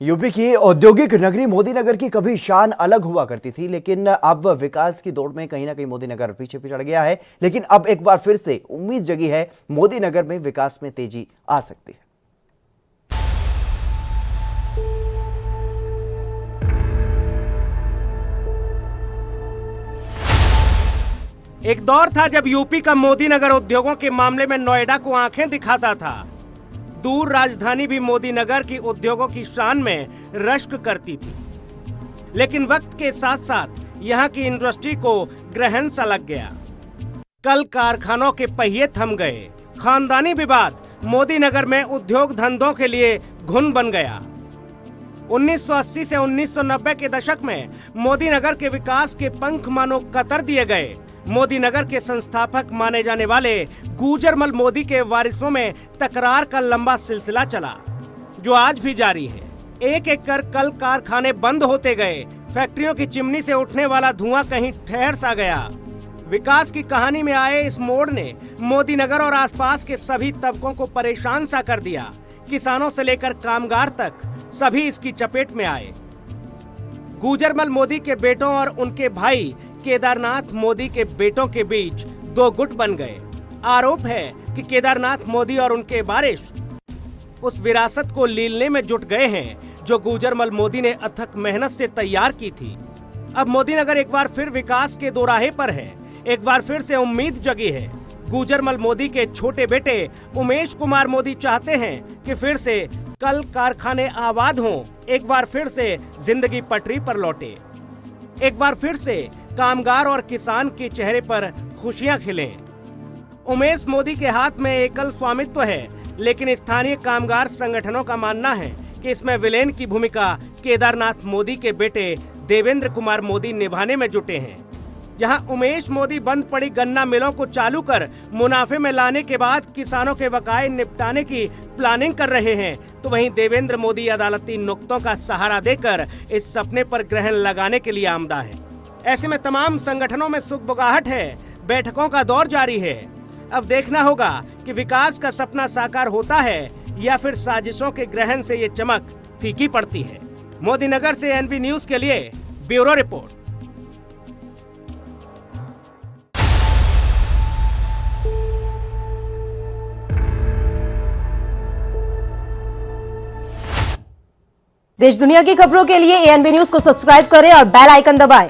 UP की औद्योगिक नगरी मोदीनगर की कभी शान अलग हुआ करती थी, लेकिन अब विकास की दौड़ में कहीं ना कहीं मोदीनगर पीछे पिछड़ गया है। लेकिन अब एक बार फिर से उम्मीद जगी है, मोदीनगर में विकास में तेजी आ सकती है। एक दौर था जब यूपी का मोदीनगर उद्योगों के मामले में नोएडा को आंखें दिखाता था। दूर राजधानी भी मोदीनगर की उद्योगों की शान में रश्क करती थी। लेकिन वक्त के साथ साथ यहाँ की इंडस्ट्री को ग्रहण सा लग गया। कल कारखानों के पहिए थम गए। खानदानी विवाद मोदीनगर में उद्योग धंधों के लिए घुन बन गया। 1980 से 1990 के दशक में मोदीनगर के विकास के पंख मानो कतर दिए गए। मोदीनगर के संस्थापक माने जाने वाले गुजरमल मोदी के वारिसों में तकरार का लंबा सिलसिला चला, जो आज भी जारी है। एक एक कर कल कारखाने बंद होते गए। फैक्ट्रियों की चिमनी से उठने वाला धुआं कहीं ठहर सा गया। विकास की कहानी में आए इस मोड़ ने मोदीनगर और आसपास के सभी तबकों को परेशान सा कर दिया। किसानों से लेकर कामगार तक सभी इसकी चपेट में आए। गुजरमल मोदी के बेटों और उनके भाई केदारनाथ मोदी के बेटों के बीच दो गुट बन गए। आरोप है कि केदारनाथ मोदी और उनके वारिस उस विरासत को लीलने में जुट गए हैं जो गुजरमल मोदी ने अथक मेहनत से तैयार की थी। अब मोदीनगर एक बार फिर विकास के दोराहे पर है। एक बार फिर से उम्मीद जगी है। गुजरमल मोदी के छोटे बेटे उमेश कुमार मोदी चाहते हैं कि फिर से कल कारखाने आबाद हों। एक बार फिर से जिंदगी पटरी पर लौटे। एक बार फिर से कामगार और किसान के चेहरे पर खुशियां खिलें। उमेश मोदी के हाथ में एकल स्वामित्व है, लेकिन स्थानीय कामगार संगठनों का मानना है कि इसमें विलेन की भूमिका केदारनाथ मोदी के बेटे देवेंद्र कुमार मोदी निभाने में जुटे हैं। जहां उमेश मोदी बंद पड़ी गन्ना मिलों को चालू कर मुनाफे में लाने के बाद किसानों के बकाये निपटाने की प्लानिंग कर रहे हैं, तो वहीं देवेंद्र मोदी अदालती नुक्तों का सहारा देकर इस सपने पर ग्रहण लगाने के लिए आमदा है। ऐसे में तमाम संगठनों में सुगबुगाहट है। बैठकों का दौर जारी है। अब देखना होगा कि विकास का सपना साकार होता है या फिर साजिशों के ग्रहण से ये चमक फीकी पड़ती है। मोदीनगर से एनवी न्यूज के लिए ब्यूरो रिपोर्ट। देश दुनिया की खबरों के लिए एएनबी न्यूज को सब्सक्राइब करें और बेल आइकन दबाएं।